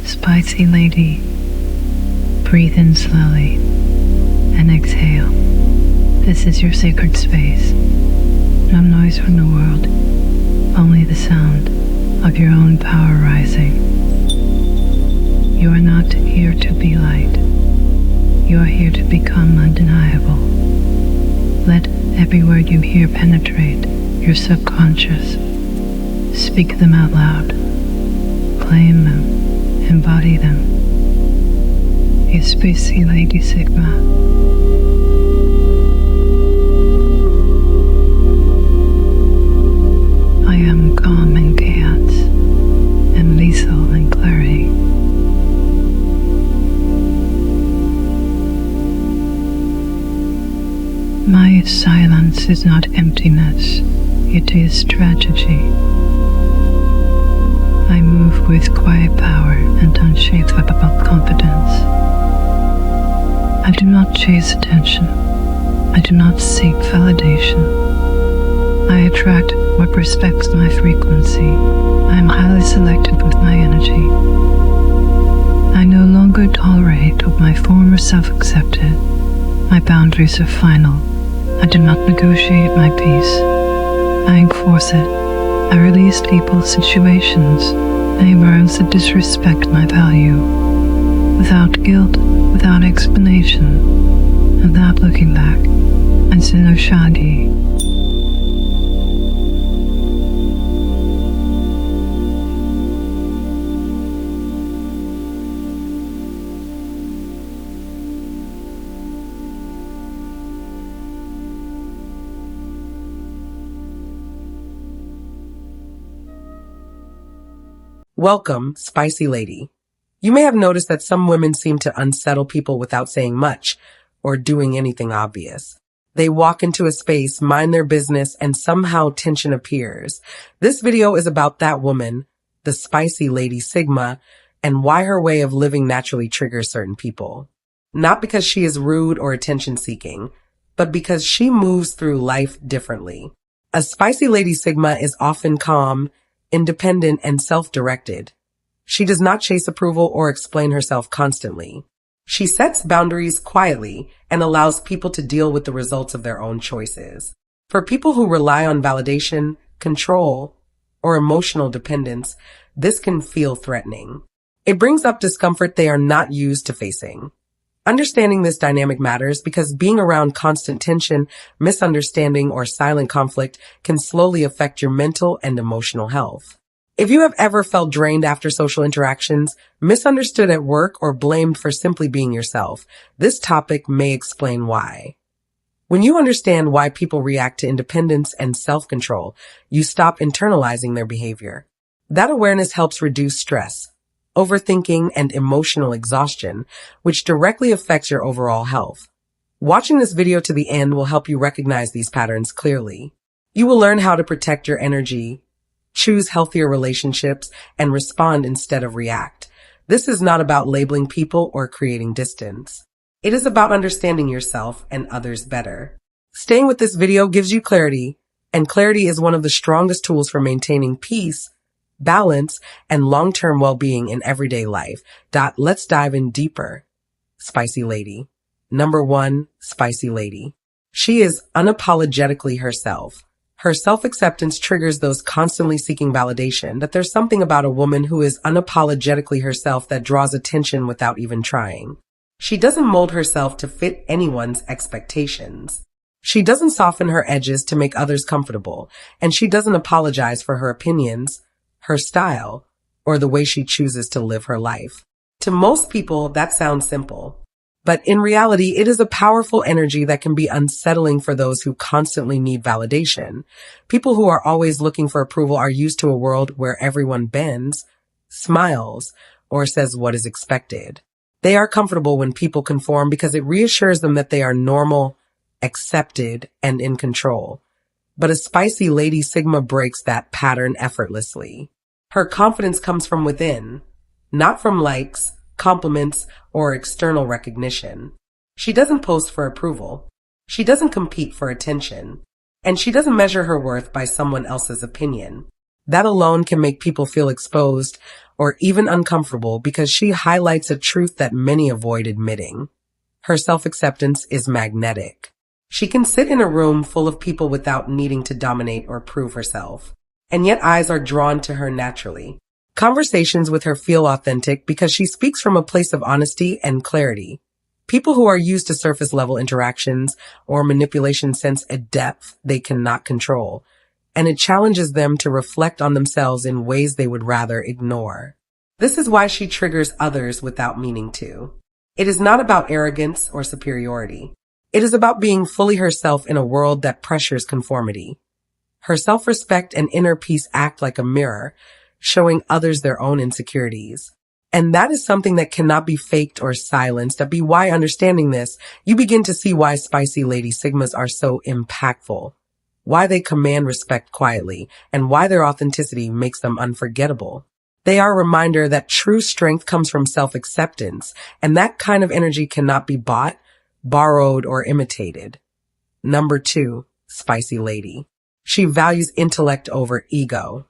Spicy lady, breathe in slowly and exhale. This is your sacred space. No noise from the world, only the sound of your own power rising. You are not here to be light. You are here to become undeniable. Let every word you hear penetrate your subconscious. Speak them out loud. Claim them. Embody them. You spicy lady Sigma. I am calm in chaos and lethal in clarity. My silence is not emptiness, it is tragedy. I move with quiet power and unshakable confidence. I do not chase attention. I do not seek validation. I attract what respects my frequency. I am highly selective with my energy. I no longer tolerate what my former self accepted. My boundaries are final. I do not negotiate my peace. I enforce it. I release people, situations, any words that disrespect my value, without guilt, without explanation, and without looking back. And Shadi. Welcome, Spicy Lady. You may have noticed that some women seem to unsettle people without saying much or doing anything obvious. They walk into a space, mind their business, and somehow tension appears. This video is about that woman, the Spicy Lady Sigma, and why her way of living naturally triggers certain people. Not because she is rude or attention-seeking, but because she moves through life differently. A Spicy Lady Sigma is often calm, independent, and self-directed. She does not chase approval or explain herself constantly. She sets boundaries quietly and allows people to deal with the results of their own choices. For people who rely on validation, control, or emotional dependence, this can feel threatening. It brings up discomfort they are not used to facing. Understanding this dynamic matters because being around constant tension, misunderstanding, or silent conflict can slowly affect your mental and emotional health. If you have ever felt drained after social interactions, misunderstood at work, or blamed for simply being yourself, this topic may explain why. When you understand why people react to independence and self-control, you stop internalizing their behavior. That awareness helps reduce stress, overthinking, and emotional exhaustion, which directly affects your overall health. Watching this video to the end will help you recognize these patterns clearly. You will learn how to protect your energy, choose healthier relationships, and respond instead of react. This is not about labeling people or creating distance. It is about understanding yourself and others better. Staying with this video gives you clarity, and clarity is one of the strongest tools for maintaining peace, balance, and long-term well-being in everyday life. Let's dive in deeper. Spicy Lady. Number 1, Spicy Lady. She is unapologetically herself. Her self-acceptance triggers those constantly seeking validation. That there's something about a woman who is unapologetically herself that draws attention without even trying. She doesn't mold herself to fit anyone's expectations. She doesn't soften her edges to make others comfortable, and she doesn't apologize for her opinions, her style, or the way she chooses to live her life. To most people, that sounds simple. But in reality, it is a powerful energy that can be unsettling for those who constantly need validation. People who are always looking for approval are used to a world where everyone bends, smiles, or says what is expected. They are comfortable when people conform because it reassures them that they are normal, accepted, and in control. But a Spicy Lady Sigma breaks that pattern effortlessly. Her confidence comes from within, not from likes, compliments, or external recognition. She doesn't post for approval. She doesn't compete for attention. And she doesn't measure her worth by someone else's opinion. That alone can make people feel exposed, or even uncomfortable because she highlights a truth that many avoid admitting. Her self-acceptance is magnetic. She can sit in a room full of people without needing to dominate or prove herself, and yet eyes are drawn to her naturally. Conversations with her feel authentic because she speaks from a place of honesty and clarity. People who are used to surface-level interactions or manipulation sense a depth they cannot control, and it challenges them to reflect on themselves in ways they would rather ignore. This is why she triggers others without meaning to. It is not about arrogance or superiority. It is about being fully herself in a world that pressures conformity. Her self-respect and inner peace act like a mirror, showing others their own insecurities. And that is something that cannot be faked or silenced. That be why understanding this, you begin to see why spicy lady sigmas are so impactful, why they command respect quietly, and why their authenticity makes them unforgettable. They are a reminder that true strength comes from self-acceptance, and that kind of energy cannot be bought, borrowed, or imitated. Number 2, spicy lady. She values intellect over ego.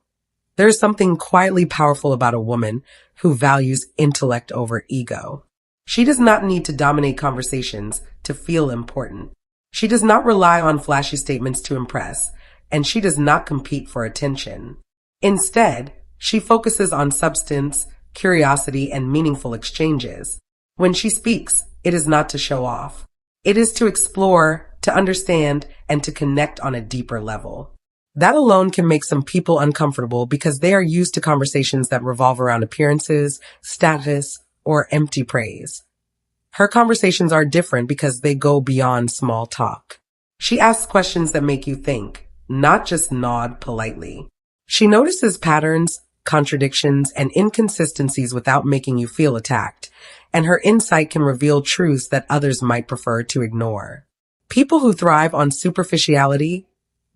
There is something quietly powerful about a woman who values intellect over ego. She does not need to dominate conversations to feel important. She does not rely on flashy statements to impress, and she does not compete for attention. Instead, she focuses on substance, curiosity, and meaningful exchanges. When she speaks, it is not to show off. It is to explore, to understand, and to connect on a deeper level. That alone can make some people uncomfortable because they are used to conversations that revolve around appearances, status, or empty praise. Her conversations are different because they go beyond small talk. She asks questions that make you think, not just nod politely. She notices patterns, contradictions, and inconsistencies without making you feel attacked, and her insight can reveal truths that others might prefer to ignore. People who thrive on superficiality,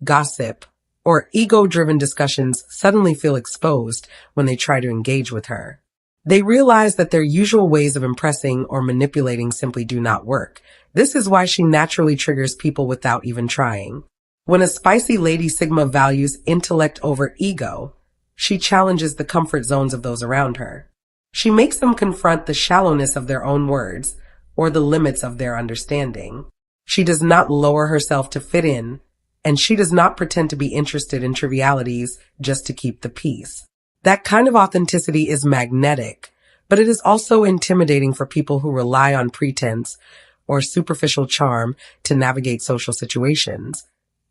gossip, or ego-driven discussions suddenly feel exposed when they try to engage with her. They realize that their usual ways of impressing or manipulating simply do not work. This is why she naturally triggers people without even trying. When a spicy lady sigma values intellect over ego, she challenges the comfort zones of those around her. She makes them confront the shallowness of their own words or the limits of their understanding. She does not lower herself to fit in, and she does not pretend to be interested in trivialities just to keep the peace. That kind of authenticity is magnetic, but it is also intimidating for people who rely on pretense or superficial charm to navigate social situations.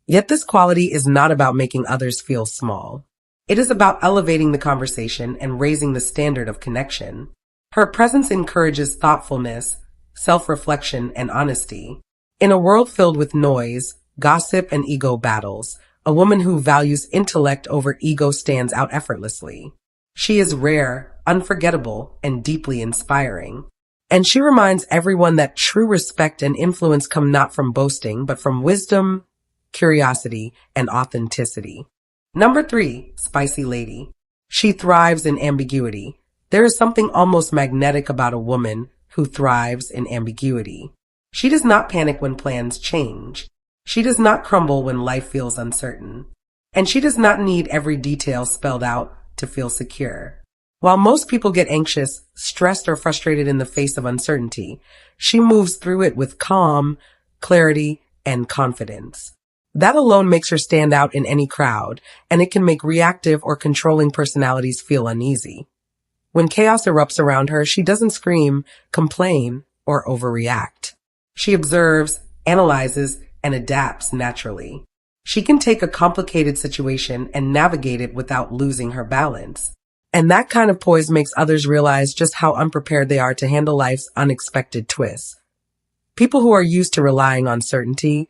Yet this quality is not about making others feel small. It is about elevating the conversation and raising the standard of connection. Her presence encourages thoughtfulness, self-reflection, and honesty. In a world filled with noise, gossip, and ego battles, a woman who values intellect over ego stands out effortlessly. She is rare, unforgettable, and deeply inspiring. And she reminds everyone that true respect and influence come not from boasting, but from wisdom, curiosity, and authenticity. Number 3, spicy lady. She thrives in ambiguity. There is something almost magnetic about a woman who thrives in ambiguity. She does not panic when plans change. She does not crumble when life feels uncertain. And she does not need every detail spelled out to feel secure. While most people get anxious, stressed, or frustrated in the face of uncertainty, she moves through it with calm, clarity, and confidence. That alone makes her stand out in any crowd, and it can make reactive or controlling personalities feel uneasy. When chaos erupts around her, she doesn't scream, complain, or overreact. She observes, analyzes, and adapts naturally. She can take a complicated situation and navigate it without losing her balance. And that kind of poise makes others realize just how unprepared they are to handle life's unexpected twists. People who are used to relying on certainty,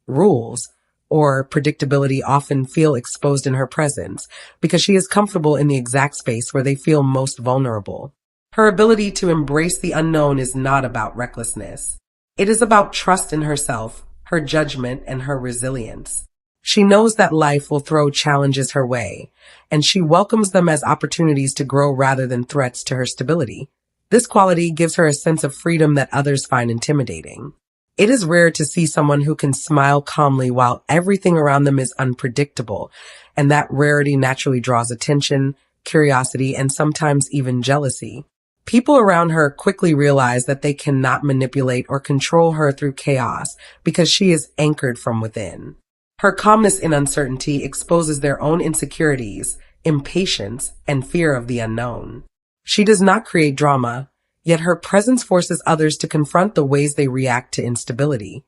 rules, or predictability often feel exposed in her presence because she is comfortable in the exact space where they feel most vulnerable. Her ability to embrace the unknown is not about recklessness. It is about trust in herself, her judgment, and her resilience. She knows that life will throw challenges her way, and she welcomes them as opportunities to grow rather than threats to her stability. This quality gives her a sense of freedom that others find intimidating. It is rare to see someone who can smile calmly while everything around them is unpredictable, and that rarity naturally draws attention, curiosity, and sometimes even jealousy. People around her quickly realize that they cannot manipulate or control her through chaos because she is anchored from within. Her calmness in uncertainty exposes their own insecurities, impatience, and fear of the unknown. She does not create drama, yet her presence forces others to confront the ways they react to instability.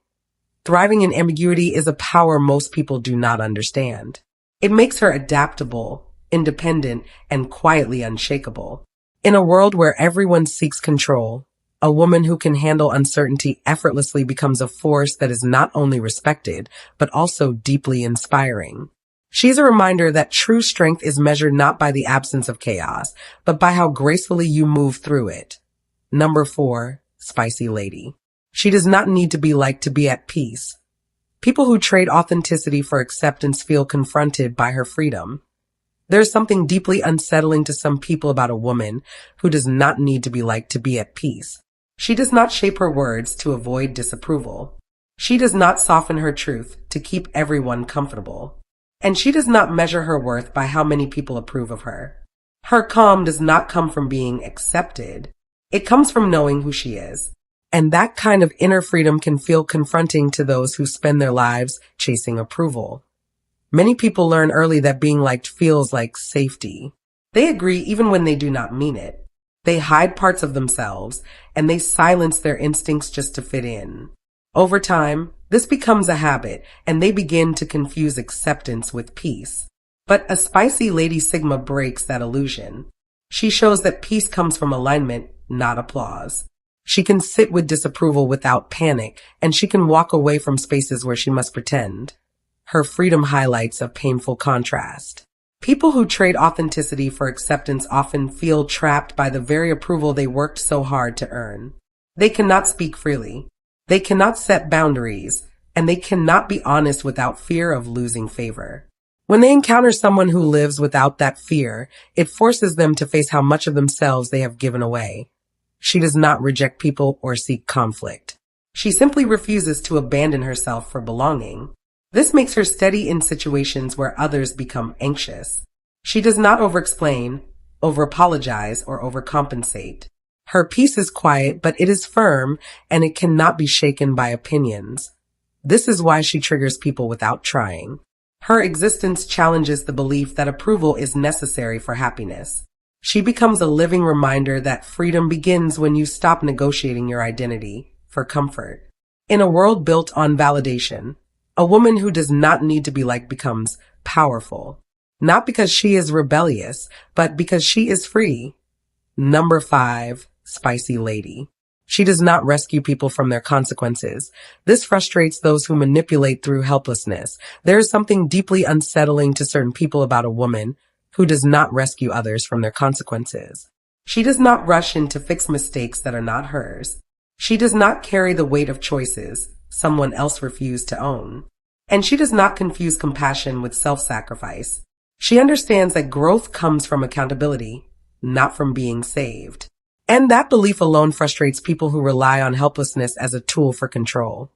Thriving in ambiguity is a power most people do not understand. It makes her adaptable, independent, and quietly unshakable. In a world where everyone seeks control, a woman who can handle uncertainty effortlessly becomes a force that is not only respected, but also deeply inspiring. She's a reminder that true strength is measured not by the absence of chaos, but by how gracefully you move through it. Number 4, Spicy Lady. She does not need to be liked to be at peace. People who trade authenticity for acceptance feel confronted by her freedom. There's something deeply unsettling to some people about a woman who does not need to be liked to be at peace. She does not shape her words to avoid disapproval. She does not soften her truth to keep everyone comfortable. And she does not measure her worth by how many people approve of her. Her calm does not come from being accepted. It comes from knowing who she is. And that kind of inner freedom can feel confronting to those who spend their lives chasing approval. Many people learn early that being liked feels like safety. They agree even when they do not mean it. They hide parts of themselves, and they silence their instincts just to fit in. Over time, this becomes a habit, and they begin to confuse acceptance with peace. But a spicy Lady Sigma breaks that illusion. She shows that peace comes from alignment, not applause. She can sit with disapproval without panic, and she can walk away from spaces where she must pretend. Her freedom highlights a painful contrast. People who trade authenticity for acceptance often feel trapped by the very approval they worked so hard to earn. They cannot speak freely. They cannot set boundaries, and they cannot be honest without fear of losing favor. When they encounter someone who lives without that fear, it forces them to face how much of themselves they have given away. She does not reject people or seek conflict. She simply refuses to abandon herself for belonging. This makes her steady in situations where others become anxious. She does not over-explain, over-apologize, or overcompensate. Her peace is quiet, but it is firm, and it cannot be shaken by opinions. This is why she triggers people without trying. Her existence challenges the belief that approval is necessary for happiness. She becomes a living reminder that freedom begins when you stop negotiating your identity for comfort. In a world built on validation, a woman who does not need to be liked becomes powerful. Not because she is rebellious, but because she is free. Number 5, Spicy Lady. She does not rescue people from their consequences. This frustrates those who manipulate through helplessness. There is something deeply unsettling to certain people about a woman who does not rescue others from their consequences. She does not rush in to fix mistakes that are not hers. She does not carry the weight of choices someone else refused to own. And she does not confuse compassion with self-sacrifice. She understands that growth comes from accountability, not from being saved. And that belief alone frustrates people who rely on helplessness as a tool for control.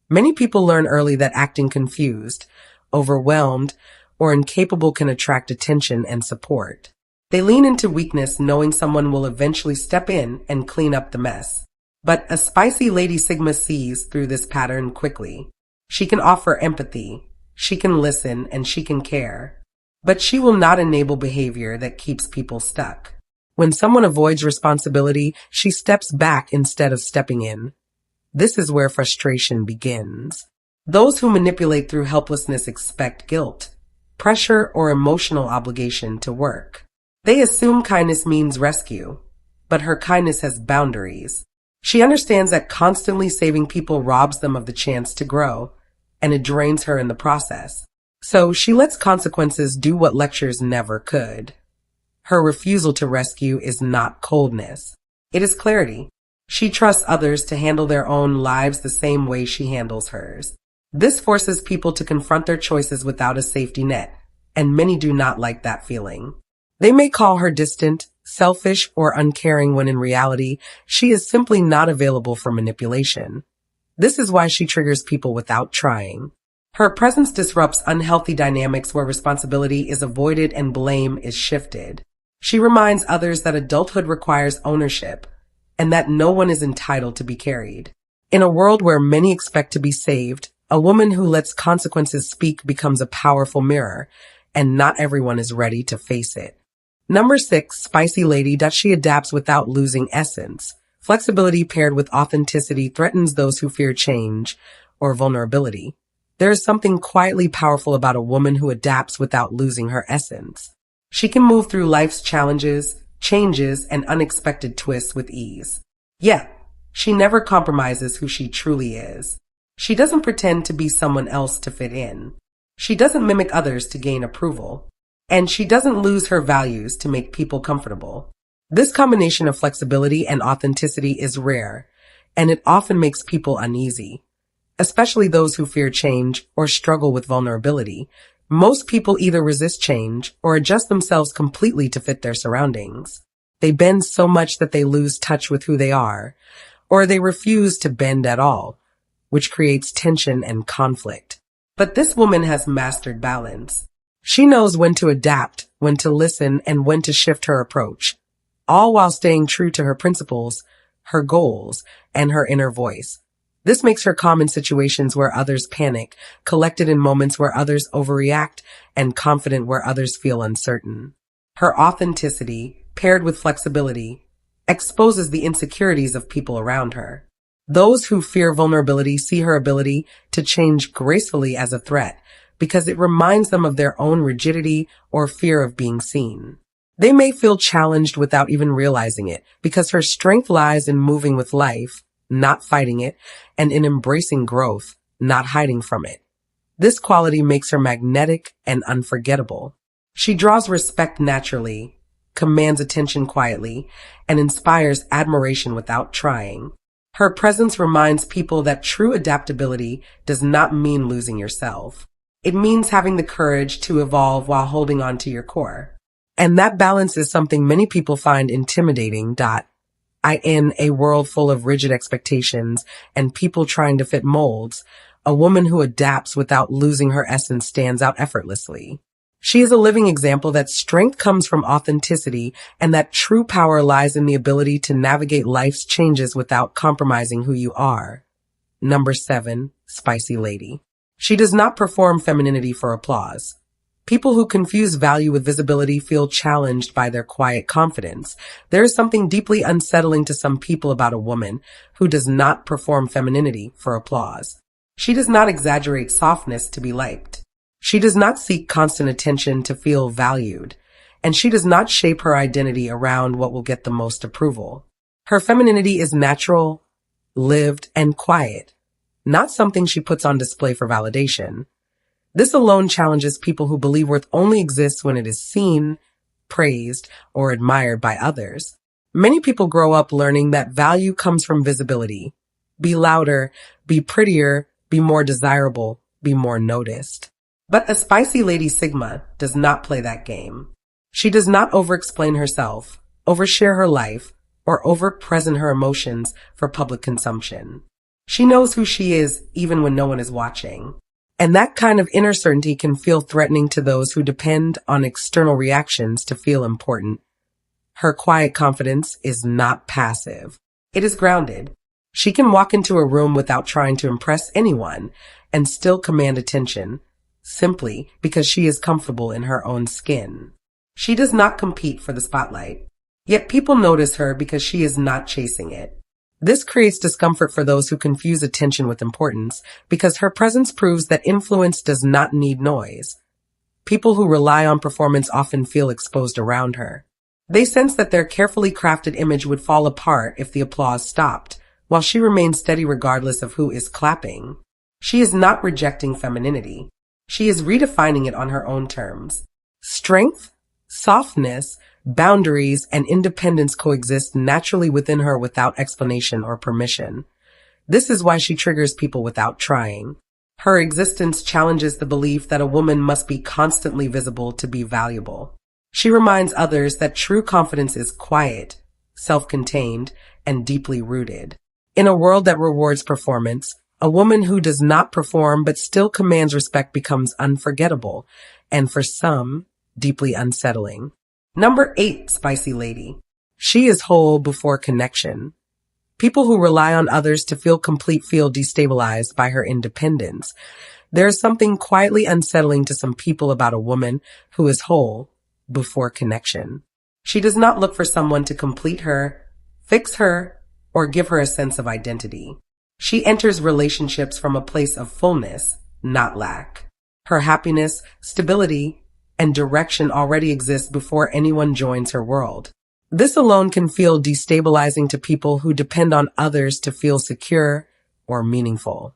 Many people learn early that acting confused, overwhelmed, or incapable can attract attention and support. They lean into weakness knowing someone will eventually step in and clean up the mess. But a spicy Lady Sigma sees through this pattern quickly. She can offer empathy, she can listen, and she can care. But she will not enable behavior that keeps people stuck. When someone avoids responsibility, she steps back instead of stepping in. This is where frustration begins. Those who manipulate through helplessness expect guilt, pressure, or emotional obligation to work. They assume kindness means rescue, but her kindness has boundaries. She understands that constantly saving people robs them of the chance to grow, and it drains her in the process. So she lets consequences do what lectures never could. Her refusal to rescue is not coldness. It is clarity. She trusts others to handle their own lives the same way she handles hers. This forces people to confront their choices without a safety net, and many do not like that feeling. They may call her distant, selfish, or uncaring when in reality, she is simply not available for manipulation. This is why she triggers people without trying. Her presence disrupts unhealthy dynamics where responsibility is avoided and blame is shifted. She reminds others that adulthood requires ownership and that no one is entitled to be carried. In a world where many expect to be saved, a woman who lets consequences speak becomes a powerful mirror, and not everyone is ready to face it. Number 6, spicy lady, that she adapts without losing essence. Flexibility paired with authenticity threatens those who fear change or vulnerability. There is something quietly powerful about a woman who adapts without losing her essence. She can move through life's challenges, changes, and unexpected twists with ease. Yet, she never compromises who she truly is. She doesn't pretend to be someone else to fit in. She doesn't mimic others to gain approval. And she doesn't lose her values to make people comfortable. This combination of flexibility and authenticity is rare, and it often makes people uneasy, especially those who fear change or struggle with vulnerability. Most people either resist change or adjust themselves completely to fit their surroundings. They bend so much that they lose touch with who they are, or they refuse to bend at all, which creates tension and conflict. But this woman has mastered balance. She knows when to adapt, when to listen, and when to shift her approach, all while staying true to her principles, her goals, and her inner voice. This makes her calm in situations where others panic, collected in moments where others overreact, and confident where others feel uncertain. Her authenticity, paired with flexibility, exposes the insecurities of people around her. Those who fear vulnerability see her ability to change gracefully as a threat, because it reminds them of their own rigidity or fear of being seen. They may feel challenged without even realizing it, because her strength lies in moving with life, not fighting it, and in embracing growth, not hiding from it. This quality makes her magnetic and unforgettable. She draws respect naturally, commands attention quietly, and inspires admiration without trying. Her presence reminds people that true adaptability does not mean losing yourself. It means having the courage to evolve while holding on to your core. And that balance is something many people find intimidating. In a world full of rigid expectations and people trying to fit molds, a woman who adapts without losing her essence stands out effortlessly. She is a living example that strength comes from authenticity and that true power lies in the ability to navigate life's changes without compromising who you are. Number 7, spicy lady. She does not perform femininity for applause. People who confuse value with visibility feel challenged by their quiet confidence. There is something deeply unsettling to some people about a woman who does not perform femininity for applause. She does not exaggerate softness to be liked. She does not seek constant attention to feel valued, and she does not shape her identity around what will get the most approval. Her femininity is natural, lived, and quiet, not something she puts on display for validation. This alone challenges people who believe worth only exists when it is seen, praised, or admired by others. Many people grow up learning that value comes from visibility. Be louder, be prettier, be more desirable, be more noticed. But a spicy lady Sigma does not play that game. She does not over-explain herself, overshare her life, or over-present her emotions for public consumption. She knows who she is even when no one is watching. And that kind of inner certainty can feel threatening to those who depend on external reactions to feel important. Her quiet confidence is not passive. It is grounded. She can walk into a room without trying to impress anyone and still command attention, simply because she is comfortable in her own skin. She does not compete for the spotlight, yet people notice her because she is not chasing it. This creates discomfort for those who confuse attention with importance, because her presence proves that influence does not need noise. People who rely on performance often feel exposed around her. They sense that their carefully crafted image would fall apart if the applause stopped, while she remains steady regardless of who is clapping. She is not rejecting femininity. She is redefining it on her own terms. Strength, softness, boundaries, and independence coexist naturally within her without explanation or permission. This is why she triggers people without trying. Her existence challenges the belief that a woman must be constantly visible to be valuable. She reminds others that true confidence is quiet, self-contained, and deeply rooted. In a world that rewards performance, a woman who does not perform but still commands respect becomes unforgettable, and for some, deeply unsettling. Number 8, spicy lady. She is whole before connection. People who rely on others to feel complete feel destabilized by her independence. There is something quietly unsettling to some people about a woman who is whole before connection. She does not look for someone to complete her, fix her, or give her a sense of identity. She enters relationships from a place of fullness, not lack. Her happiness, stability, and direction already exist before anyone joins her world. This alone can feel destabilizing to people who depend on others to feel secure or meaningful.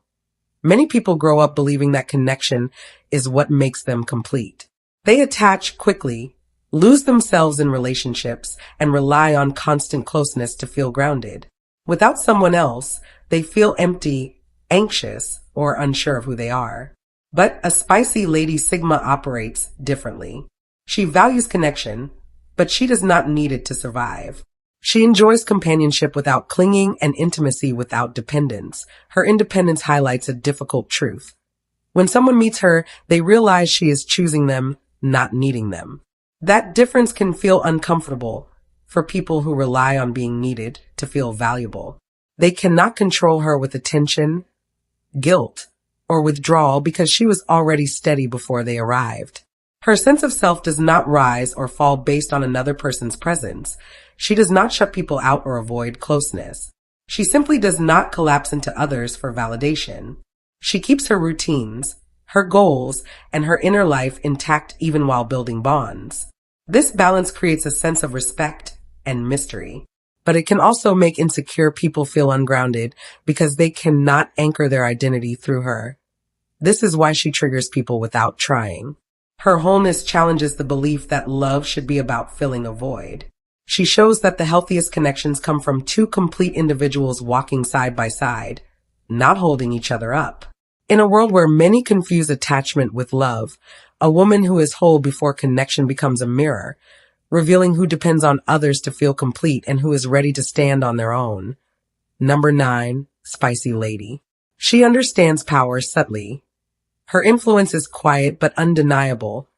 Many people grow up believing that connection is what makes them complete. They attach quickly, lose themselves in relationships, and rely on constant closeness to feel grounded. Without someone else, they feel empty, anxious, or unsure of who they are. But a spicy lady Sigma operates differently. She values connection, but she does not need it to survive. She enjoys companionship without clinging and intimacy without dependence. Her independence highlights a difficult truth. When someone meets her, they realize she is choosing them, not needing them. That difference can feel uncomfortable for people who rely on being needed to feel valuable. They cannot control her with attention, guilt, or withdrawal because she was already steady before they arrived. Her sense of self does not rise or fall based on another person's presence. She does not shut people out or avoid closeness. She simply does not collapse into others for validation. She keeps her routines, her goals, and her inner life intact even while building bonds. This balance creates a sense of respect and mystery, but it can also make insecure people feel ungrounded because they cannot anchor their identity through her. This is why she triggers people without trying. Her wholeness challenges the belief that love should be about filling a void. She shows that the healthiest connections come from two complete individuals walking side by side, not holding each other up. In a world where many confuse attachment with love, a woman who is whole before connection becomes a mirror, revealing who depends on others to feel complete and who is ready to stand on their own. Number 9, spicy lady. She understands power subtly. Her influence is quiet but undeniable,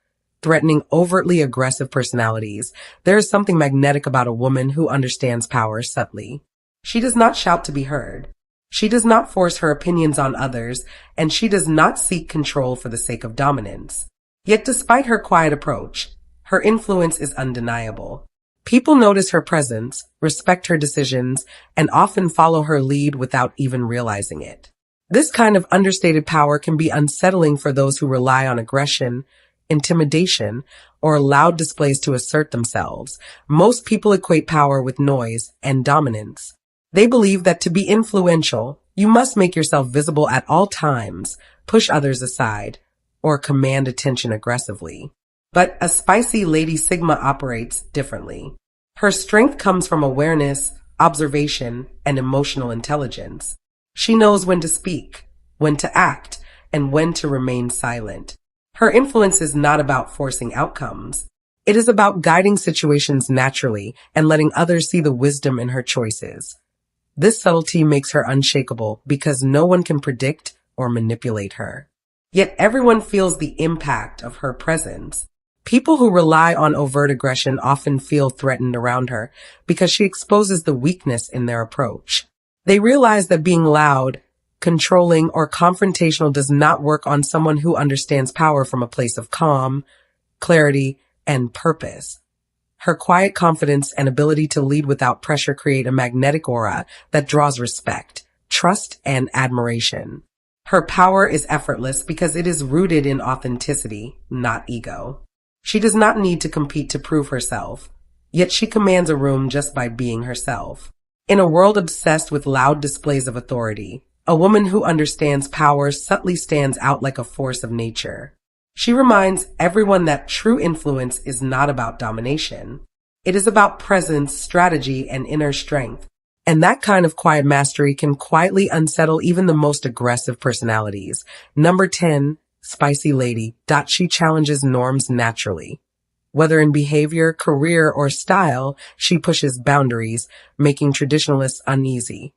threatening overtly aggressive personalities. There is something magnetic about a woman who understands power subtly. She does not shout to be heard. She does not force her opinions on others, and she does not seek control for the sake of dominance. Yet despite her quiet approach, her influence is undeniable. People notice her presence, respect her decisions, and often follow her lead without even realizing it. This kind of understated power can be unsettling for those who rely on aggression, intimidation, or loud displays to assert themselves. Most people equate power with noise and dominance. They believe that to be influential, you must make yourself visible at all times, push others aside, or command attention aggressively. But a spicy lady Sigma operates differently. Her strength comes from awareness, observation, and emotional intelligence. She knows when to speak, when to act, and when to remain silent. Her influence is not about forcing outcomes. It is about guiding situations naturally and letting others see the wisdom in her choices. This subtlety makes her unshakable because no one can predict or manipulate her. Yet everyone feels the impact of her presence. People who rely on overt aggression often feel threatened around her because she exposes the weakness in their approach. They realize that being loud, controlling, or confrontational does not work on someone who understands power from a place of calm, clarity, and purpose. Her quiet confidence and ability to lead without pressure create a magnetic aura that draws respect, trust, and admiration. Her power is effortless because it is rooted in authenticity, not ego. She does not need to compete to prove herself, yet she commands a room just by being herself. In a world obsessed with loud displays of authority, a woman who understands power subtly stands out like a force of nature. She reminds everyone that true influence is not about domination. It is about presence, strategy, and inner strength. And that kind of quiet mastery can quietly unsettle even the most aggressive personalities. Number 10, spicy lady. She challenges norms naturally. Whether in behavior, career, or style, she pushes boundaries, making traditionalists uneasy.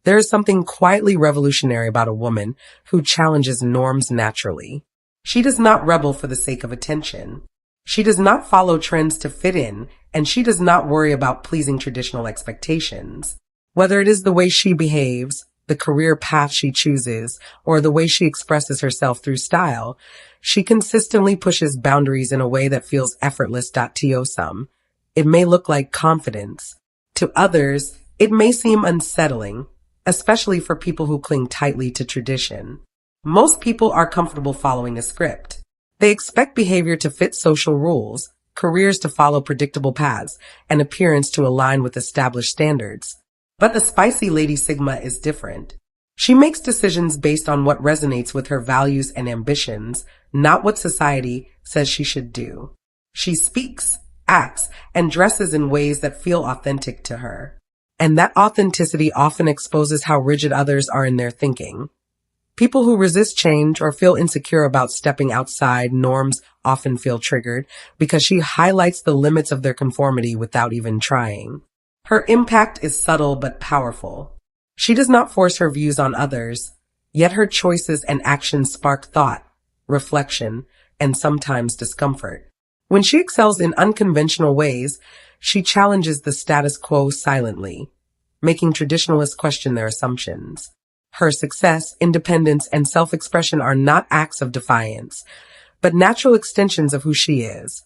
There is something quietly revolutionary about a woman who challenges norms naturally. She does not rebel for the sake of attention. She does not follow trends to fit in, and she does not worry about pleasing traditional expectations. Whether it is the way she behaves, the career path she chooses, or the way she expresses herself through style, she consistently pushes boundaries in a way that feels effortless. To some, it may look like confidence. To others, it may seem unsettling, especially for people who cling tightly to tradition. Most people are comfortable following a script. They expect behavior to fit social rules, careers to follow predictable paths, and appearance to align with established standards. But the spicy Lady Sigma is different. She makes decisions based on what resonates with her values and ambitions, not what society says she should do. She speaks, acts, and dresses in ways that feel authentic to her. And that authenticity often exposes how rigid others are in their thinking. People who resist change or feel insecure about stepping outside norms often feel triggered because she highlights the limits of their conformity without even trying. Her impact is subtle but powerful. She does not force her views on others, yet her choices and actions spark thought, reflection, and sometimes discomfort. When she excels in unconventional ways, she challenges the status quo silently, making traditionalists question their assumptions. Her success, independence, and self-expression are not acts of defiance, but natural extensions of who she is.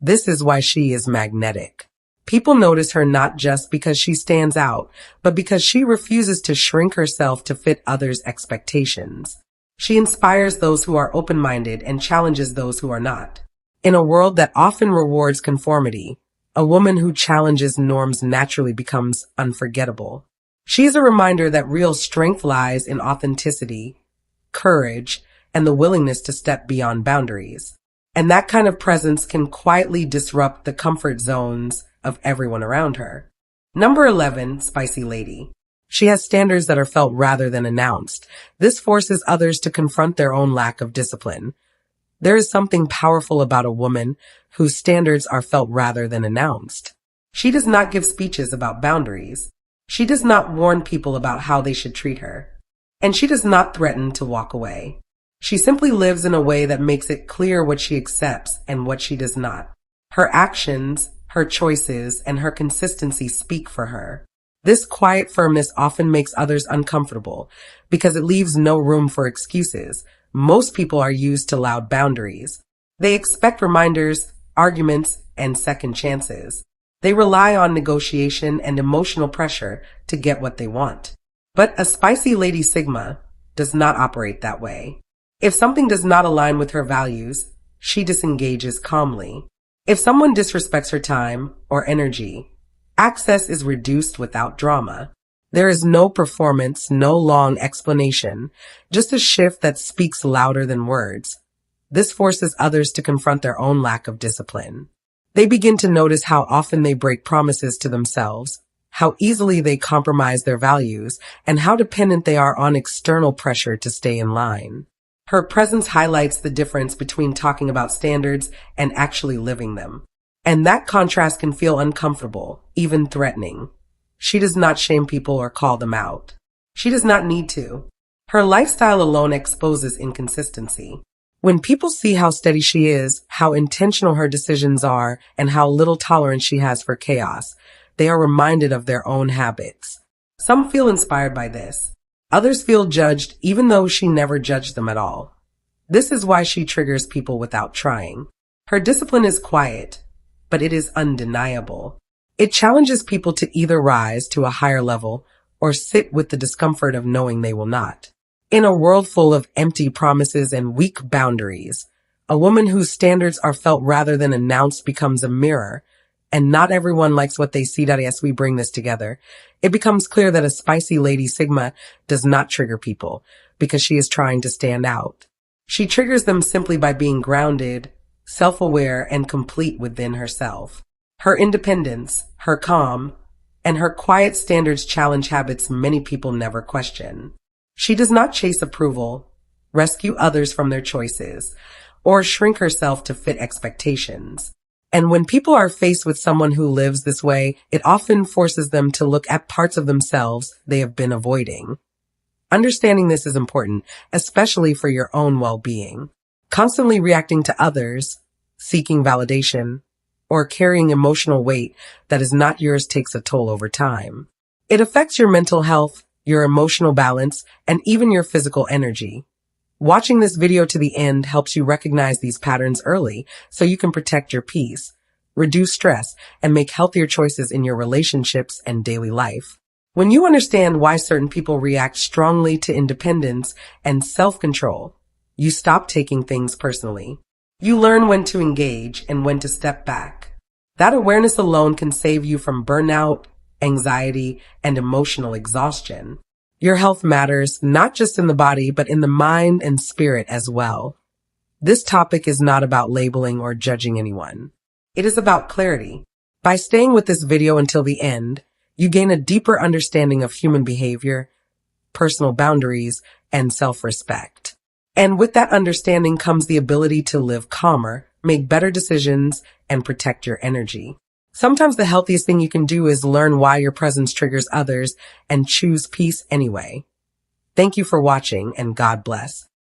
This is why she is magnetic. People notice her not just because she stands out, but because she refuses to shrink herself to fit others' expectations. She inspires those who are open-minded and challenges those who are not. In a world that often rewards conformity, a woman who challenges norms naturally becomes unforgettable. She is a reminder that real strength lies in authenticity, courage, and the willingness to step beyond boundaries. And that kind of presence can quietly disrupt the comfort zones of everyone around her. Number 11, Spicy Lady. She has standards that are felt rather than announced. This forces others to confront their own lack of discipline. There is something powerful about a woman whose standards are felt rather than announced. She does not give speeches about boundaries. She does not warn people about how they should treat her. And she does not threaten to walk away. She simply lives in a way that makes it clear what she accepts and what she does not. Her actions, her choices, and her consistency speak for her. This quiet firmness often makes others uncomfortable because it leaves no room for excuses. Most people are used to loud boundaries. They expect reminders, arguments, and second chances. They rely on negotiation and emotional pressure to get what they want. But a spicy Lady Sigma does not operate that way. If something does not align with her values, she disengages calmly. If someone disrespects her time or energy, access is reduced without drama. There is no performance, no long explanation, just a shift that speaks louder than words. This forces others to confront their own lack of discipline. They begin to notice how often they break promises to themselves, how easily they compromise their values, and how dependent they are on external pressure to stay in line. Her presence highlights the difference between talking about standards and actually living them. And that contrast can feel uncomfortable, even threatening. She does not shame people or call them out. She does not need to. Her lifestyle alone exposes inconsistency. When people see how steady she is, how intentional her decisions are, and how little tolerance she has for chaos, they are reminded of their own habits. Some feel inspired by this. Others feel judged even though she never judged them at all. This is why she triggers people without trying. Her discipline is quiet, but it is undeniable. It challenges people to either rise to a higher level or sit with the discomfort of knowing they will not. In a world full of empty promises and weak boundaries, a woman whose standards are felt rather than announced becomes a mirror, and not everyone likes what they see. As we bring this together, it becomes clear that a spicy Lady Sigma does not trigger people because she is trying to stand out. She triggers them simply by being grounded, self-aware, and complete within herself. Her independence, her calm, and her quiet standards challenge habits many people never question. She does not chase approval, rescue others from their choices, or shrink herself to fit expectations. And when people are faced with someone who lives this way, it often forces them to look at parts of themselves they have been avoiding. Understanding this is important, especially for your own well-being. Constantly reacting to others, seeking validation, or carrying emotional weight that is not yours takes a toll over time. It affects your mental health, your emotional balance, and even your physical energy. Watching this video to the end helps you recognize these patterns early so you can protect your peace, reduce stress, and make healthier choices in your relationships and daily life. When you understand why certain people react strongly to independence and self-control, you stop taking things personally. You learn when to engage and when to step back. That awareness alone can save you from burnout, anxiety, and emotional exhaustion. Your health matters not just in the body, but in the mind and spirit as well. This topic is not about labeling or judging anyone. It is about clarity. By staying with this video until the end, you gain a deeper understanding of human behavior, personal boundaries, and self-respect. And with that understanding comes the ability to live calmer, make better decisions, and protect your energy. Sometimes the healthiest thing you can do is learn why your presence triggers others and choose peace anyway. Thank you for watching, and God bless.